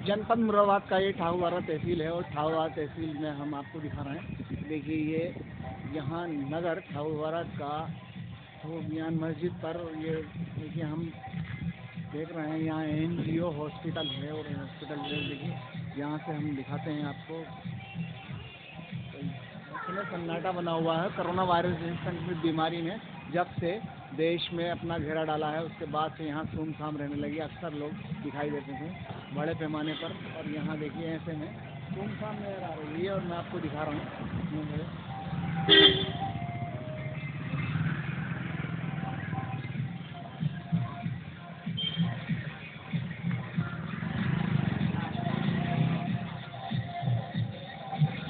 जनपद मुरादाबाद का ये ठाकुरवाड़ा तहसील है और ठाकुरवाड़ा तहसील में हम आपको दिखा रहे हैं। देखिए ये यहाँ नगर ठाकुरवाड़ा का तो मियान मस्जिद पर ये देखिए हम देख रहे हैं। यहाँ NGO हॉस्पिटल है और हॉस्पिटल देखिए यहाँ से हम दिखाते हैं आपको। इसमें सन्नाटा बना हुआ है। कोरोना वायरस जैसी संक्रमित बीमारी ने जब से देश में अपना घेरा डाला है उसके बाद से यहाँ सुमसाम रहने लगी। अक्सर लोग दिखाई देते थे बड़े पैमाने पर और यहाँ देखिए ऐसे में सुमसाम नजर आ रही है और मैं आपको दिखा रहा हूँ।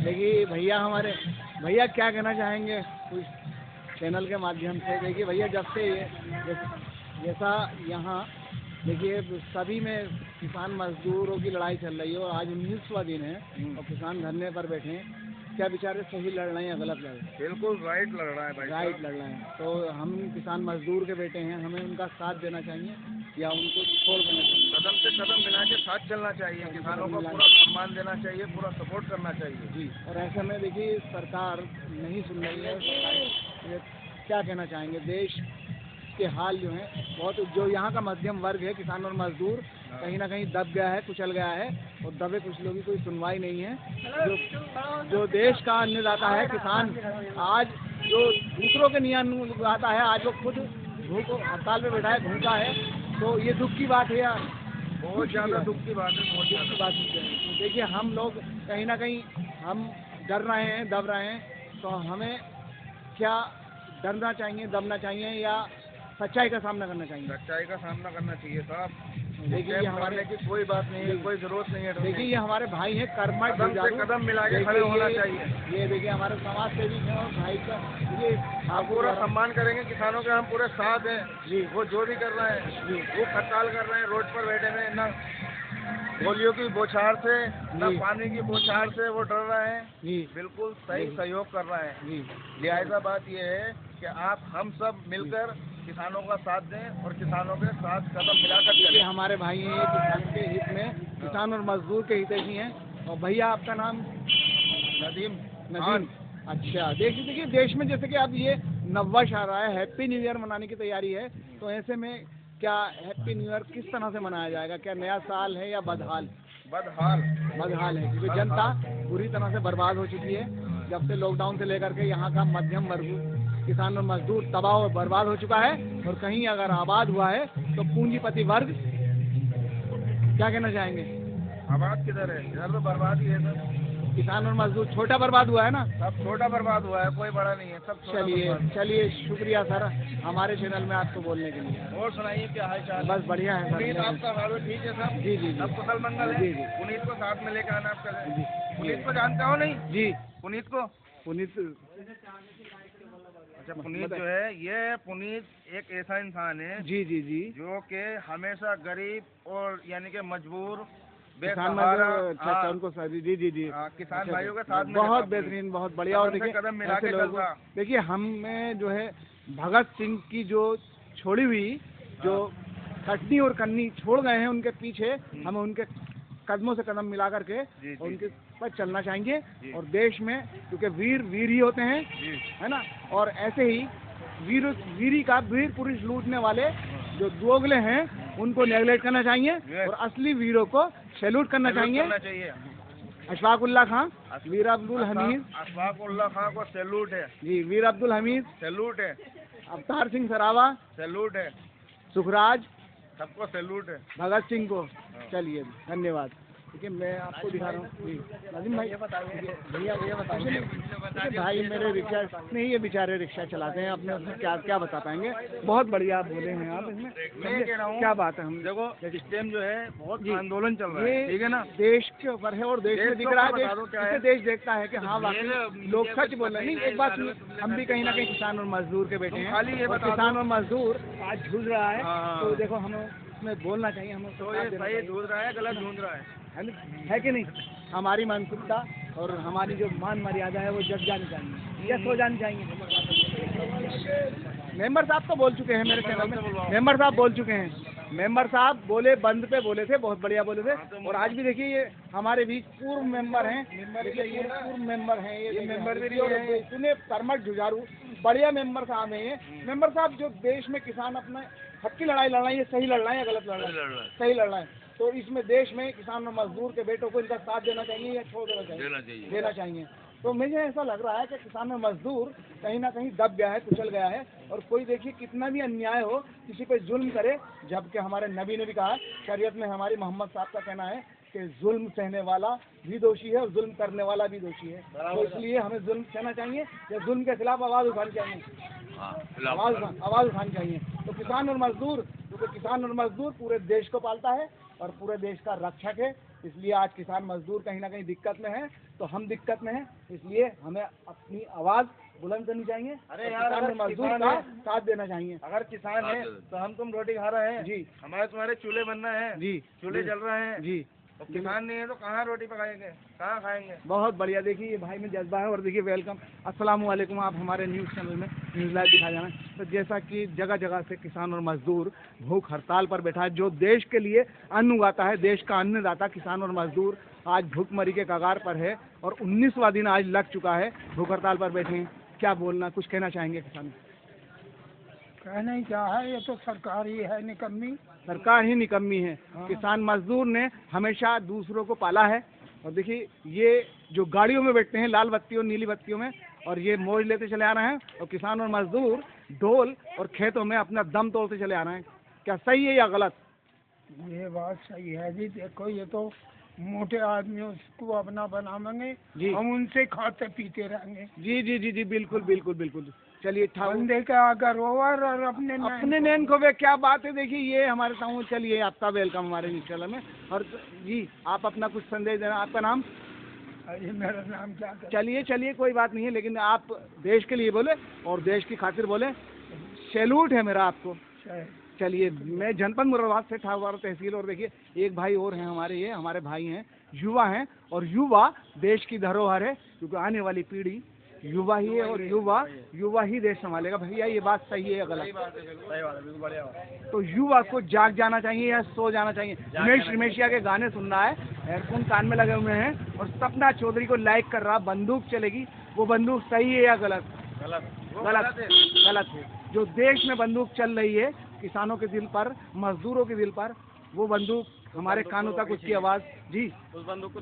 देखिए भैया क्या कहना चाहेंगे कुछ चैनल के माध्यम से। देखिए भैया जब से ये जैसा यहाँ देखिए सभी में किसान मजदूरों की लड़ाई चल रही है और आज 19वां दिन है और किसान धरने पर बैठे हैं। क्या बेचारे सही लड़ रहे हैं या गलत लड़ रहे हैं? बिल्कुल राइट लड़ रहा है भाई, राइट लड़ रहे हैं। तो हम किसान मजदूर के बेटे हैं, हमें उनका साथ देना चाहिए या उनको छोड़ देना चाहिए? कदम से कदम मिला के साथ चलना चाहिए। किसानों को पूरा सम्मान देना चाहिए, पूरा सपोर्ट करना चाहिए जी। और ऐसे में देखिए सरकार नहीं सुन रही है। क्या कहना चाहेंगे? देश के हाल जो है बहुत, जो यहाँ का मध्यम वर्ग है किसान और मजदूर कहीं ना कहीं दब गया है, कुचल गया है और दबे कुचलों की कोई सुनवाई नहीं है। जो देश का अन्नदाता है किसान, आज जो दूसरों के लिए अन्नदाता है, आज वो खुद भूख हड़ताल पे बैठा है, भूखा है। तो ये दुख की बात है या? बहुत ज़्यादा दुख की बात है, बहुत ज़्यादा बात है। देखिए हम लोग कहीं ना कहीं हम डर रहे हैं, दब रहे हैं। तो हमें क्या डरना चाहिए, दबना चाहिए या सच्चाई का सामना करना चाहिए? सच्चाई का सामना करना चाहिए साहब। देखिए ये हमारे की कोई बात नहीं है, कोई जरूरत नहीं है। देखिए ये हमारे भाई हैं, कर्मठ कदम से कदम मिला के खड़े होना चाहिए। ये देखिए हमारे समाज सेवी हैं और भाई का ये आप पूरा सम्मान करेंगे किसानों के, हम पूरे साथ हैं जी। वो जो भी कर रहे हैं जी, वो हड़ताल कर रहे हैं, रोड पर बैठे हुए, ना गोलियों की बौछार से ना पानी की बौछार से वो डर रहे हैं जी। बिल्कुल सही सहयोग कर रहे हैं जी। लिहाजा बात ये है कि आप हम सब मिलकर किसानों का साथ दें और किसानों के साथ कदम मिलाकर चलें। हमारे भाई हैं ये किसान के हित में, किसान और मजदूर के हितैषी हैं। और भैया आपका नाम? नदीम। अच्छा देखिए देश में जैसे कि अब ये नववर्ष आ रहा है, हैप्पी न्यू ईयर मनाने की तैयारी है। तो ऐसे में क्या हैप्पी न्यू ईयर किस तरह से मनाया जाएगा? क्या नया साल है या बदहाल? बदहाल है क्योंकि जनता पूरी तरह से बर्बाद हो चुकी है। जब से लॉकडाउन से लेकर के यहाँ का मध्यम वर्ग किसान और मजदूर तबाह और बर्बाद हो चुका है। और कहीं अगर आबाद हुआ है तो पूंजीपति वर्ग। क्या कहना चाहेंगे? आबाद किधर है? इधर तो बर्बाद ही है सर। किसान और मजदूर छोटा बर्बाद हुआ है ना? सब छोटा बर्बाद हुआ है, कोई बड़ा नहीं है, सब। चलिए शुक्रिया सर हमारे चैनल में आपको बोलने के लिए। और सुनाइए क्या हाल चाल? बस बढ़िया है पुनीत, आपका हाल ठीक है सर? जी जी, सब कुशल मंगल है जी। पुनीत को साथ में लेकर आना आपका। पुनीत को जानते हो नहीं जी? पुनीत को अच्छा, पुनीत जो है ये पुनीत एक ऐसा इंसान है जी जी जी जो कि हमेशा गरीब और यानी कि मजबूर किसान उनको जी जी जी किसान भाइयों के साथ बहुत बेहतरीन, बहुत बढ़िया। और देखिए कदम मिला के चलता। देखिए हमें जो है भगत सिंह की जो छोड़ी हुई जो कटनी और कन्नी छोड़ गए हैं उनके पीछे हमें उनके कदमों से कदम मिला करके उनके पर चलना चाहिए। और देश में क्योंकि वीर ही होते हैं है ना, और ऐसे ही वीर पुरुष लूटने वाले जो दोगले हैं उनको नेगलेक्ट करना चाहिए और असली वीरों को सैल्यूट करना चाहिए। अशफाकुल्लाह खान, वीर अब्दुल हमीद। अशफाकुल्लाह खान को सैल्यूट है जी, वीर अब्दुल हमीद सैल्यूट है, अवतार सिंह सरावा सैल्यूट है, सुखराज सबको सैल्यूट है, भगत सिंह को। चलिए धन्यवाद। ठीक है मैं आपको दिखा रहा हूँ जी। नदीम भाई भैया बताइए। भाई मेरे रिक्शा नहीं, ये बेचारे रिक्शा चलाते हैं अपने, उसमें क्या बता पाएंगे। बहुत बढ़िया बोले हैं आप इसमें। क्या बात है? हम देखो सिस्टम जो है बहुत आंदोलन चल रहा है, ठीक है ना, देश के ऊपर है और देश में दिख रहा है। देश देखता है कि हाँ वाकई लोग सच बोल रहे हैं। नहीं एक बात, हम भी कहीं ना कहीं किसान और मजदूर के बेटे हैं। किसान और मजदूर आज झूल रहा है तो देखो हमें उसमें बोलना चाहिए। हमें तो ये सही ढूंढ रहा है, गलत ढूंढ रहा है कि नहीं? हमारी मानसिकता और हमारी जो मान मर्यादा है वो जग जानी चाहिए, यस हो जानी चाहिए। मेंबर साहब तो बोल चुके हैं मेरे चैनल में, मेंबर साहब बोल चुके हैं। मेंबर साहब बोले बंद पे बोले थे, बहुत बढ़िया बोले थे। और आज भी देखिए ये हमारे बीच पूर्व मेंबर हैं, पूर्व मेंबर हैं, ये मेंबर भी हैं, इतने कर्मठ जुझारू बढ़िया मेंबर साहब हैं ये। मेंबर साहब, जो देश में किसान अपना हक की लड़ाई लड़ रहे हैं, ये सही लड़ रहे हैं या गलत लड़ रहे हैं? सही लड़ रहे हैं। तो इसमें देश में किसान और मजदूर के बेटों को इनका साथ देना चाहिए या छोड़ देना चाहिए? देना चाहिए। तो मुझे ऐसा लग रहा है कि किसान और मजदूर कहीं ना कहीं दब गया है, कुचल गया है। और कोई देखिए कितना भी अन्याय हो, किसी पे जुल्म करे, जबकि हमारे नबी ने भी कहा, शरीयत में हमारी मोहम्मद साहब का कहना है कि जुल्म सहने वाला भी दोषी है और जुल्म करने वाला भी दोषी है। तो इसलिए हमें जुल्म सहना चाहिए या जुल्म के खिलाफ आवाज़ उठानी चाहिए? आवाज़ उठानी चाहिए। तो किसान और मजदूर, क्योंकि किसान और मजदूर पूरे देश को पालता है और पूरे देश का रक्षक है, इसलिए आज किसान मजदूर कहीं ना कहीं दिक्कत में है, तो हम दिक्कत में हैं, इसलिए हमें अपनी आवाज़ बुलंद करनी चाहिए। अरे यार, किसान और मजदूर का साथ देना चाहिए। अगर किसान है तो हम तुम रोटी खा रहे हैं जी, हमारे तुम्हारे चूल्हे बनना है जी, चूल्हे जल रहे हैं जी, तो किसान नहीं है तो कहाँ रोटी पकाएंगे, कहाँ खाएंगे? बहुत बढ़िया। देखिए ये भाई में जज्बा है। और देखिए वेलकम, अस्सलाम वालेकुम। आप हमारे न्यूज़ चैनल में न्यूज़ लाइव दिखा जाना। तो जैसा कि जगह जगह से किसान और मजदूर भूख हड़ताल पर बैठा है, जो देश के लिए अन्न उगाता है, देश का अन्नदाता किसान और मजदूर आज भूखमरी के कगार पर है और 19वां दिन आज लग चुका है, भूख हड़ताल पर बैठे हैं। क्या बोलना, कुछ कहना चाहेंगे किसान? कहना ही क्या है, ये तो सरकार ही है निकम्मी। सरकार ही निकम्मी है। किसान मजदूर ने हमेशा दूसरों को पाला है। और देखिए ये जो गाड़ियों में बैठते हैं लाल बत्तियों नीली बत्तियों में, और ये मौज लेते चले आ रहे हैं, और किसान और मजदूर ढोल और खेतों में अपना दम तोड़ते चले आ रहे हैं। क्या सही है या गलत? ये बात सही है जी। देखो ये तो मोटे आदमी उसको अपना बनाएंगे जी, हम उनसे खाते पीते रहेंगे। जी जी जी जी, बिल्कुल बिल्कुल बिल्कुल। चलिए बंदे का अगर ओवर और अपने नैन को वे क्या बात है। देखिए ये हमारे सामने, चलिए आपका वेलकम हमारे न्यूज़ चैनल में। और जी आप अपना कुछ संदेश देना। आपका नाम? अरे मेरा नाम क्या? चलिए कोई बात नहीं है, लेकिन आप देश के लिए बोले और देश की खातिर बोले, सैल्यूट है मेरा आपको। चलिए मैं जनपद मुरादाबाद से ठाकुर तहसील। और देखिए एक भाई और हैं हमारे, ये हमारे भाई हैं, युवा हैं, और युवा देश की धरोहर है, क्योंकि आने वाली पीढ़ी युवा ही है और युवा ही देश संभालेगा। भैया ये बात सही है या गलत? सही बात है, बिल्कुल बढ़िया बात। तो युवा को जाग जाना चाहिए या सो जाना चाहिए? रमेशिया के गाने सुन रहा है, हेडफोन कान में लगे हुए हैं, और सपना चौधरी को लाइक कर रहा, बंदूक चलेगी, वो बंदूक सही है या गलत? गलत है। जो देश में बंदूक चल रही है किसानों के दिल पर, मजदूरों के दिल पर, वो बंदूक हमारे कानों तक उसकी आवाज़ जी, उस बंदूक को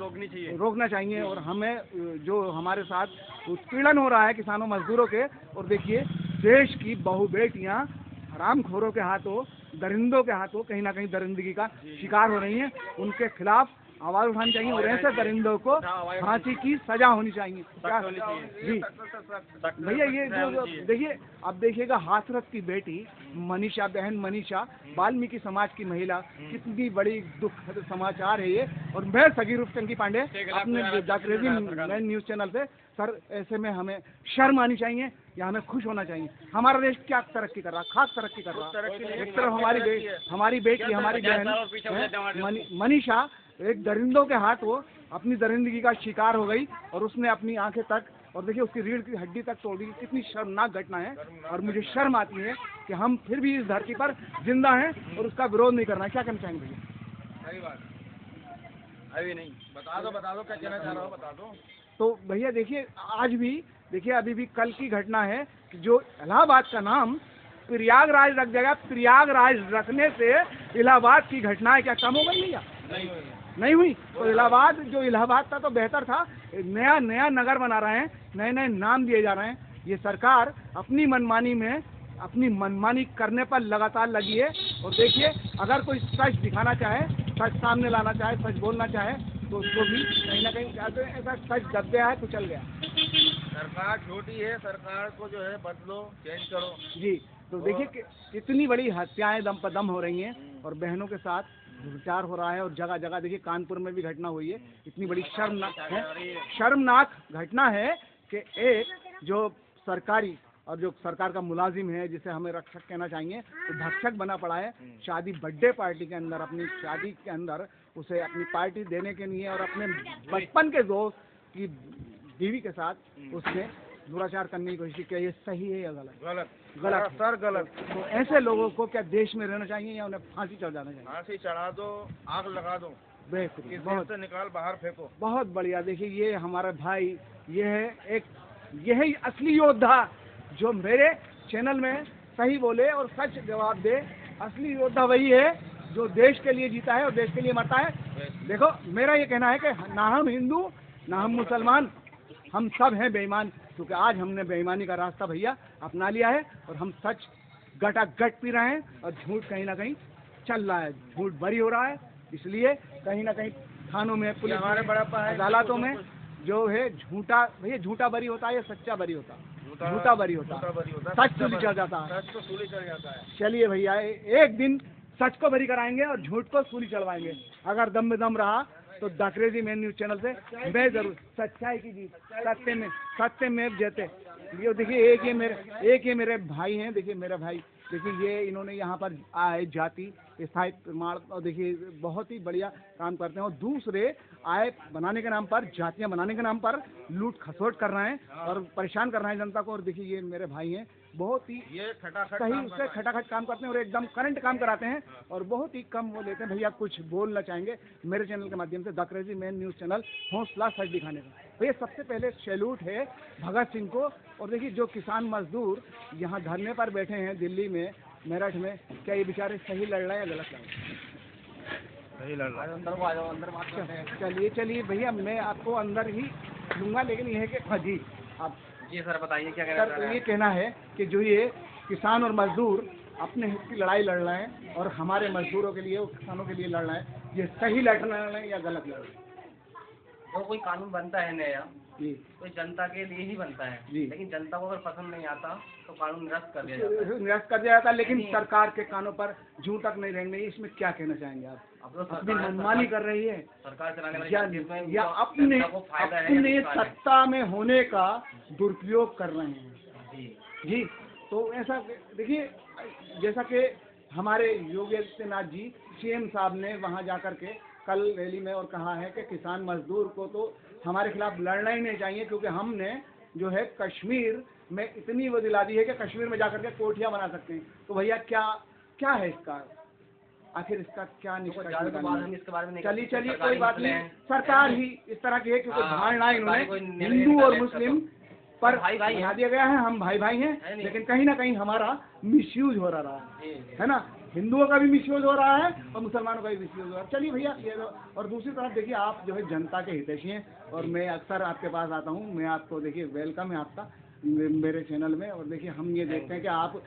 रोकना चाहिए। और हमें जो हमारे साथ उत्पीड़न हो रहा है किसानों मजदूरों के, और देखिए देश की बहु बेटियाँ हरामखोरों के हाथों, दरिंदों के हाथों कहीं ना कहीं दरिंदगी का शिकार हो रही हैं, उनके खिलाफ आवाज़ उठानी चाहिए और ऐसे दरिंदों को फांसी की सजा होनी चाहिए। क्या जी भैया, ये जो देखिए अब देखिएगा, हाथरस की बेटी मनीषा, बहन मनीषा, वाल्मीकि समाज की महिला, कितनी बड़ी दुखद समाचार है ये। और मैं सगीर रूपचंद पांडे अपने जागृति न्यूज़ चैनल से, सर ऐसे में हमें शर्म आनी चाहिए या हमें खुश होना चाहिए? हमारा देश क्या तरक्की कर रहा, खास तरक्की कर रहा है। एक तरफ हमारी बेटी हमारी बहन मनीषा एक दरिंदों के हाथ वो अपनी दरिंदगी का शिकार हो गई, और उसने अपनी आंखें तक, और देखिए उसकी रीढ़ की हड्डी तक तोड़ दी। कितनी शर्मनाक घटना है, और मुझे शर्म आती है कि हम फिर भी इस धरती पर जिंदा हैं और उसका विरोध नहीं करना है। क्या करना चाहेंगे भैया? सही बात अभी नहीं, बता दो क्या कहना चाह रहा हो, बता दो। तो भैया देखिए आज भी देखिए, अभी भी कल की घटना है कि जो इलाहाबाद का नाम प्रयागराज रख जाएगा, प्रयागराज रखने से इलाहाबाद की घटनाएं क्या कम हो गई भैया? नहीं हुई। तो इलाहाबाद था तो बेहतर था, नया नगर बना रहे हैं, नए नाम दिए जा रहे हैं। ये सरकार अपनी मनमानी करने पर लगातार लगी है। और देखिए अगर कोई सच दिखाना चाहे, सच सामने लाना चाहे, सच बोलना चाहे, तो उसको भी कहीं ना कहीं चाहते हैं ऐसा सच दब गया है, कुचल गया। सरकार छोटी है, सरकार को जो है बदलो, चेंज करो जी। तो देखिए कितनी बड़ी हत्याएं दम पर दम हो रही हैं, और बहनों के साथ विचार हो रहा है, और जगह जगह देखिए कानपुर में भी घटना हुई है। इतनी बड़ी शर्मनाक घटना है कि एक जो सरकारी और जो सरकार का मुलाजिम है, जिसे हमें रक्षक कहना चाहिए, तो भक्षक बना पड़ा है। शादी बर्थडे पार्टी के अंदर, अपनी शादी के अंदर उसे अपनी पार्टी देने के लिए और अपने बचपन के दोस्त की बीवी के साथ उसने दुराचार करने की कोशिश की, ये सही है या गलत? गलत, गलत है। सर गलत। तो ऐसे लोगों को क्या देश में रहना चाहिए या उन्हें फांसी चढ़ जाना चाहिए? फांसी चढ़ा दो, आग लगा दो, बेहतरीन, किस बहुत से निकाल बाहर फेंको। बहुत बढ़िया। देखिए ये हमारा भाई, ये है एक, यही असली योद्धा जो मेरे चैनल में सही बोले और सच जवाब दे। असली योद्धा वही है जो देश के लिए जीता है और देश के लिए मरता है। देखो मेरा ये कहना है कि ना हम हिंदू ना हम मुसलमान, हम सब हैं बेईमान, क्योंकि आज हमने बेईमानी का रास्ता भैया अपना लिया है और हम सच गटागट पी रहे हैं और झूठ कहीं ना कहीं चल रहा है, झूठ बरी हो रहा है। इसलिए कहीं ना कहीं थानों में, पुलिस, हमारे बड़प्पा है, अदालतों में जो है झूठा, भैया झूठा बरी होता है या सच्चा बरी होता है? झूठा बरी होता है, सच सूली चढ़ जाता है। सच तो सूली चढ़ जाता है। चलिए भैया एक दिन सच को बरी कराएंगे और झूठ को सूली चढ़वाएंगे। अगर दम में दम रहा तो the crazy man news channel से मैं जरूर सच्चाई की जीत, सत्य में जयते। ये देखिए एक ये मेरे भाई हैं, देखिए मेरा भाई, देखिए ये इन्होंने यहाँ पर आय जाति स्थायी प्रमाण, और देखिए बहुत ही बढ़िया काम करते हैं। और दूसरे आय बनाने के नाम पर, जातियाँ बनाने के नाम पर लूट खसोट कर रहे हैं और परेशान कर रहे हैं जनता को। और देखिए ये मेरे भाई हैं, बहुत ही ये खटाखट सही से खटाखट काम करते हैं और एकदम करंट काम कराते हैं और बहुत ही कम वो लेते हैं। भैया कुछ बोलना चाहेंगे मेरे चैनल के माध्यम से, the crazy man news channel, हौसला सच दिखाने का? भैया सबसे पहले सैल्यूट है भगत सिंह को। और देखिए जो किसान मजदूर यहाँ धरने पर बैठे हैं दिल्ली में, मेरठ में, क्या ये बेचारे सही लड़ रहे हैं या गलत लड़ रहे हैं? सही लड़ रहा है। अंदर चलिए भैया मैं आपको अंदर ही लूँगा, लेकिन ये है कि हाँ जी आप जी सर बताइए क्या कहना चाह रहे सर, हैं? ये कहना है कि जो ये किसान और मजदूर अपने हित की लड़ाई लड़ रहे हैं और हमारे मजदूरों के लिए और किसानों के लिए लड़ रहे हैं, ये सही लड़ रहे हैं या गलत लड़ रहे हैं? जो कोई कानून बनता है नया, जी कोई जनता के लिए ही बनता है, जी। लेकिन जनता को अगर पसंद नहीं आता तो कानून निरस्त कर दिया जाता है। निरस्त कर दिया जाता है, लेकिन सरकार के कानों पर जूं तक नहीं रहेंगे। इसमें क्या कहना चाहेंगे आप? अब तो अपनी मनमानी कर रही है सरकार चलाने वाली या, देश में या उनको अपने जनता को फायदा है या अपने नुकसान है? सत्ता में होने का दुरुपयोग कर रहे हैं जी जी। तो ऐसा देखिए, जैसा कि हमारे योगी आदित्यनाथ जी सीएम साहब ने वहां जाकर के कल रैली में और कहा है कि किसान मजदूर को तो हमारे खिलाफ लड़ना ही नहीं चाहिए, क्योंकि हमने जो है कश्मीर में इतनी वो दिला दी है कि कश्मीर में जाकर के कोठियाँ बना सकते हैं। तो भैया क्या है इसका, आखिर इसका क्या निष्कर्ष ज्यादा तो बात हम निकालेंगे? इसके बारे में नहीं चलिए कर सकते, कोई सरकारी बात मसले नहीं, हैं। सरकार ही इस तरह की है, क्योंकि हाँ, धारणा इन्होंने सरकारी कोई निर्णय हिंदू और निकाले मुस्लिम इसका पर भाई भाई बना हैं। दिया गया है, हम भाई भाई है हैं, नहीं। लेकिन कहीं ना कहीं हमारा मिसयूज हो रहा है, जी है ना? हिंदुओं का भी मिसयूज हो रहा है और मुसलमानों का भी मिसयूज हो रहा है। चलिए भैया ये और दूसरी तरफ देखिए, आप जो है जनता के हितैषी हैं और मैं अक्सर आपके पास आता हूँ, मैं आपको देखिए वेलकम है आपका मेरे चैनल में। और देखिए हम ये देखते हैं कि आप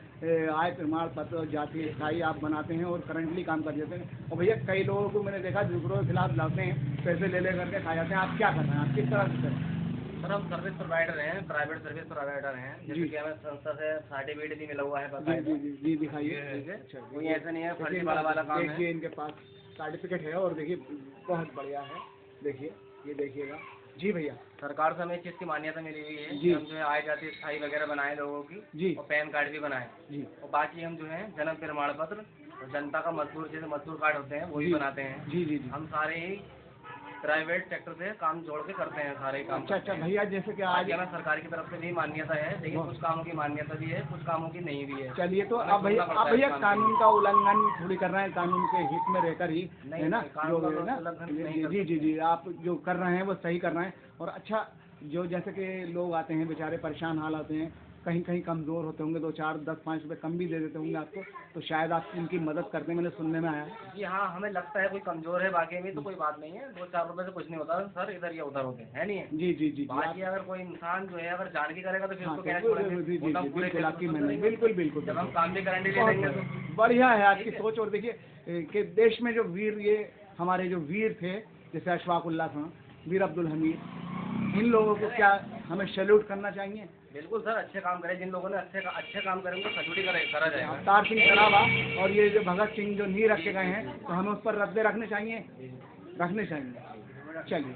आय प्रमाण पत्र और जातीय स्थायी आप बनाते हैं और करंटली काम कर देते हैं। और भैया कई लोगों को मैंने देखा दूसरों के खिलाफ लाते हैं, पैसे ले करके खा जाते हैं। आप क्या कर रहे हैं, आप किस तरह से कर रहे हैं? सर हम सर्विस प्रोवाइडर हैं, प्राइवेट सर्विस प्रोवाइडर हैं, जैसे कि हमें संस्था से सर्टिफिकेट भी मिला हुआ है जी जी जी दिखाइए। अच्छा, कोई ऐसा नहीं है फर्जी वाला काम है। देखिए इनके पास सर्टिफिकेट है और देखिए बहुत बढ़िया है, देखिए ये देखिएगा जी भैया। सरकार से हमें इस चीज़ की मान्यता मिली हुई है जी। कि हम जो है आय जाति स्थायी वगैरह बनाए लोगों की जी और पैन कार्ड भी बनाए जी और बाकी हम जो है जन्म प्रमाण पत्र और जनता का मजदूर जैसे मजदूर कार्ड होते हैं वो भी जी। बनाते हैं। जी जी जी। हम सारे ही प्राइवेट सेक्टर से काम जोड़ के करते हैं, सारे काम अच्छा करते हैं। भैया, जैसे कि आज आज हमें सरकार की तरफ से भी मान्यता है, लेकिन कुछ कामों की मान्यता भी है, कुछ कामों की नहीं भी है। चलिए तो हमें अब भैया सुनना पड़ता है इस काम कानून का उल्लंघन थोड़ी कर रहे हैं, कानून के हित में रहकर ही, नहीं, है ना? नहीं, कानून जो का है ना, उल्लंघन नहीं कर जी जी जी आप जो कर रहे हैं वो सही कर रहे हैं। और अच्छा, जो जैसे कि लोग आते हैं बेचारे परेशान हाल होते हैं, कहीं कहीं कमज़ोर होते होंगे, 2 4 10 5 रुपये कम भी दे देते होंगे आपको, तो शायद आप इनकी मदद करते हैं, मैंने सुनने में आया है। जी हाँ, हमें लगता है कोई कमजोर है, बाकी में तो कोई बात नहीं है, 2-4 रुपए से कुछ नहीं होता सर, इधर या उधर होते हैं, है नहीं है? जी जी जी बाकी अगर कोई इंसान जो है अगर जान के करेगा तो फिर हाँ, उसको क्या तो छोड़ेंगे? जी जी वो तो हम पूरे बिल्कुल देश आपकी को मैंने करेंगे। बिल्कुल बिल्कुल जब हम काम भी गारंटी ले बहुत लेंगे तो बढ़िया है आपकी सोच। और देखिए कि देश में जो वीर, ये हमारे जो वीर थे, जैसे अशफाक उल्लाह खां, वीर अब्दुल हमीद, इन लोगों को क्या हमें सैल्यूट करना चाहिए? बिल्कुल सर, अच्छे काम करें, जिन लोगों ने अच्छे काम करेंगे तो सैल्यूट करा जाएगा। अवतार सिंह सराबा और ये जो भगत सिंह जो नींव रखे गए हैं, तो हमें उस पर रद्दे रखने चाहिए। चलिए।